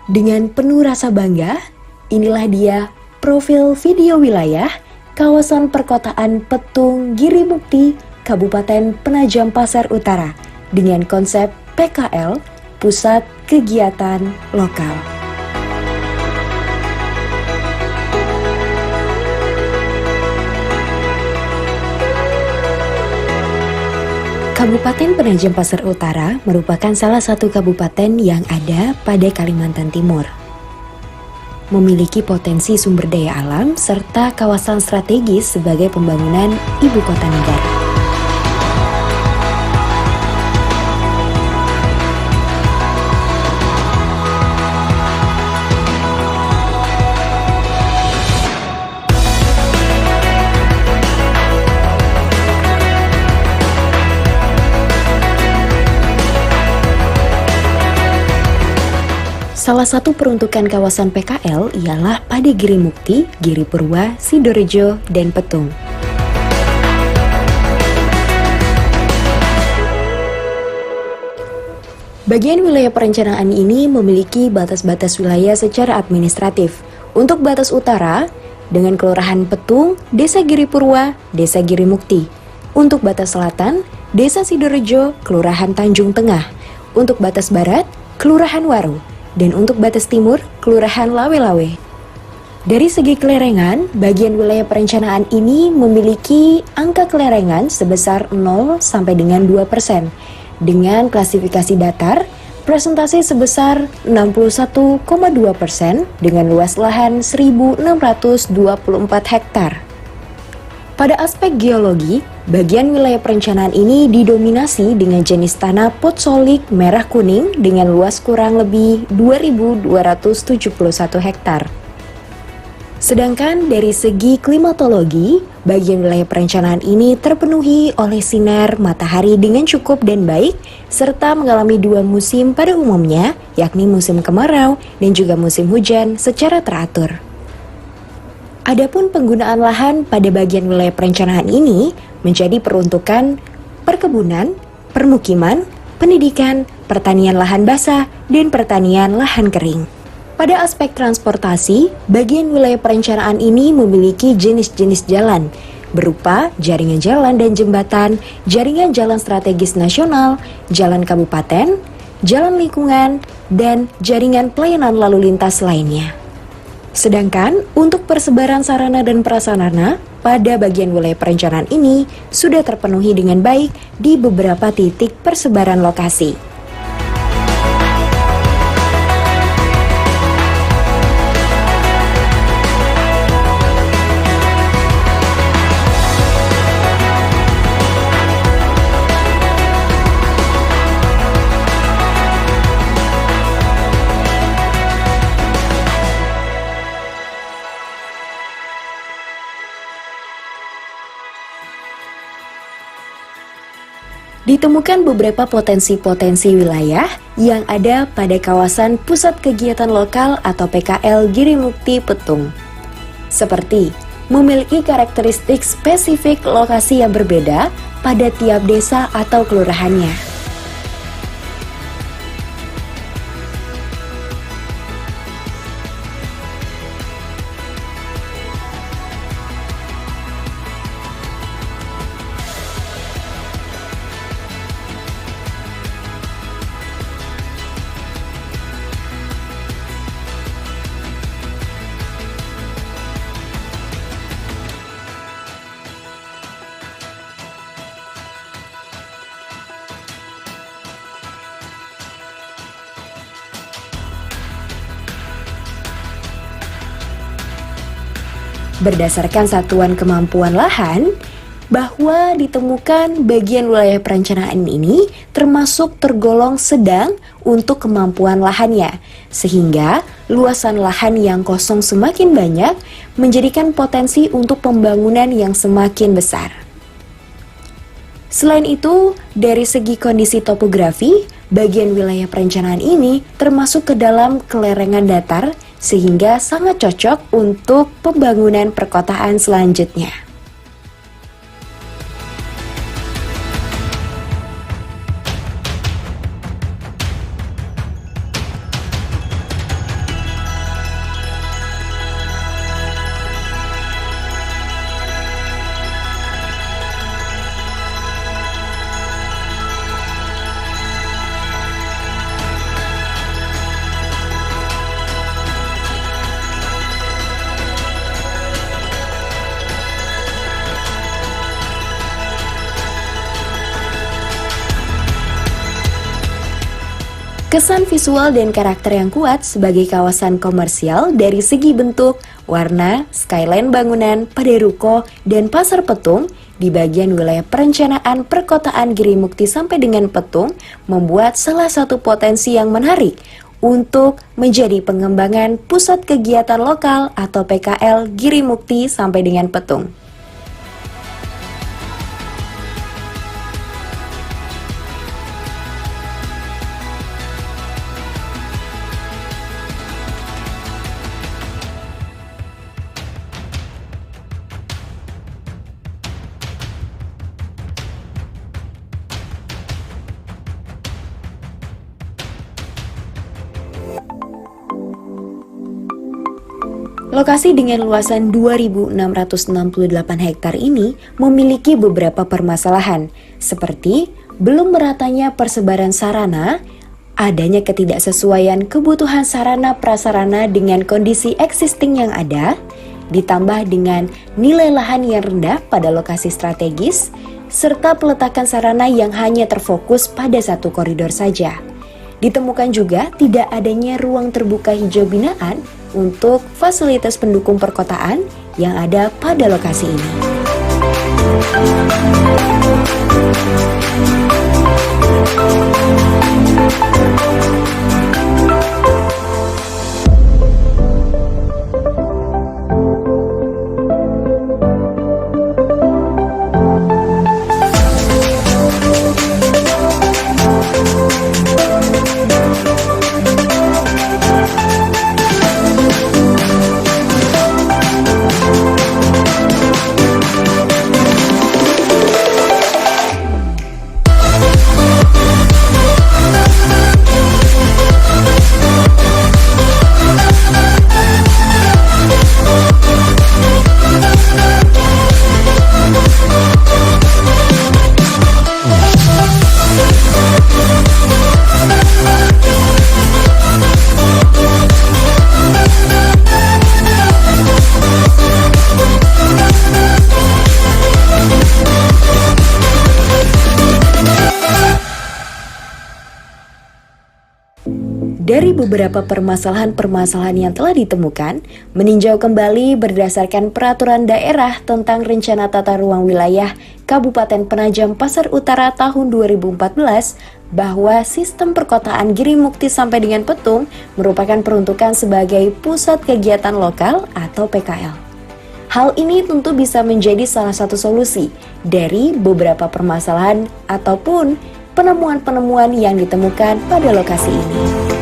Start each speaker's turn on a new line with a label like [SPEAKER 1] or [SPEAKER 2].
[SPEAKER 1] Dengan penuh rasa bangga, inilah dia profil video wilayah kawasan perkotaan Petung Giri Mukti, Kabupaten Penajam Pasir Utara dengan konsep PKL, Pusat Kegiatan Lokal. Kabupaten Penajam Pasir Utara merupakan salah satu kabupaten yang ada pada Kalimantan Timur. Memiliki potensi sumber daya alam serta kawasan strategis sebagai pembangunan ibu kota negara. Salah satu peruntukan kawasan PKL ialah pada Giri Mukti, Giri Purwa, Sidorejo, dan Petung. Bagian wilayah perencanaan ini memiliki batas-batas wilayah secara administratif. Untuk batas utara, dengan Kelurahan Petung, Desa Giri Purwa, Desa Giri Mukti. Untuk batas selatan, Desa Sidorejo, Kelurahan Tanjung Tengah. Untuk batas barat, Kelurahan Waru. Dan untuk batas timur, Kelurahan Lawe-Lawe. Dari segi kelerengan, bagian wilayah perencanaan ini memiliki angka kelerengan sebesar 0 sampai dengan 2%. Dengan klasifikasi datar, presentasi sebesar 61,2% dengan luas lahan 1.624 hektar. Pada aspek geologi, bagian wilayah perencanaan ini didominasi dengan jenis tanah potsolik merah kuning dengan luas kurang lebih 2.271 hektar. Sedangkan dari segi klimatologi, bagian wilayah perencanaan ini terpenuhi oleh sinar matahari dengan cukup dan baik, serta mengalami dua musim pada umumnya, yakni musim kemarau dan juga musim hujan secara teratur. Adapun penggunaan lahan pada bagian wilayah perencanaan ini menjadi peruntukan perkebunan, permukiman, pendidikan, pertanian lahan basah, dan pertanian lahan kering. Pada aspek transportasi, bagian wilayah perencanaan ini memiliki jenis-jenis jalan, berupa jaringan jalan dan jembatan, jaringan jalan strategis nasional, jalan kabupaten, jalan lingkungan, dan jaringan pelayanan lalu lintas lainnya. Sedangkan untuk persebaran sarana dan prasarana pada bagian wilayah perencanaan ini sudah terpenuhi dengan baik di beberapa titik persebaran lokasi. Ditemukan beberapa potensi-potensi wilayah yang ada pada kawasan Pusat Kegiatan Lokal atau PKL Giri Mukti Petung. Seperti memiliki karakteristik spesifik lokasi yang berbeda pada tiap desa atau kelurahannya. Berdasarkan satuan kemampuan lahan, bahwa ditemukan bagian wilayah perencanaan ini termasuk tergolong sedang untuk kemampuan lahannya, sehingga luasan lahan yang kosong semakin banyak menjadikan potensi untuk pembangunan yang semakin besar. Selain itu, dari segi kondisi topografi, bagian wilayah perencanaan ini termasuk ke dalam kelerengan datar sehingga sangat cocok untuk pembangunan perkotaan selanjutnya. Kesan visual dan karakter yang kuat sebagai kawasan komersial dari segi bentuk, warna, skyline bangunan, pada ruko, dan pasar Petung di bagian wilayah perencanaan perkotaan Girimukti sampai dengan Petung membuat salah satu potensi yang menarik untuk menjadi pengembangan pusat kegiatan lokal atau PKL Girimukti sampai dengan Petung. Lokasi dengan luasan 2.668 hektar ini memiliki beberapa permasalahan, seperti belum meratanya persebaran sarana, adanya ketidaksesuaian kebutuhan sarana prasarana dengan kondisi existing yang ada, ditambah dengan nilai lahan yang rendah pada lokasi strategis, serta peletakan sarana yang hanya terfokus pada satu koridor saja. Ditemukan juga tidak adanya ruang terbuka hijau binaan untuk fasilitas pendukung perkotaan yang ada pada lokasi ini. Dari beberapa permasalahan-permasalahan yang telah ditemukan, meninjau kembali berdasarkan Peraturan Daerah tentang Rencana Tata Ruang Wilayah Kabupaten Penajam Pasar Utara tahun 2014, bahwa sistem perkotaan Girimukti sampai dengan Petung merupakan peruntukan sebagai pusat kegiatan lokal atau PKL. Hal ini tentu bisa menjadi salah satu solusi dari beberapa permasalahan ataupun penemuan-penemuan yang ditemukan pada lokasi ini.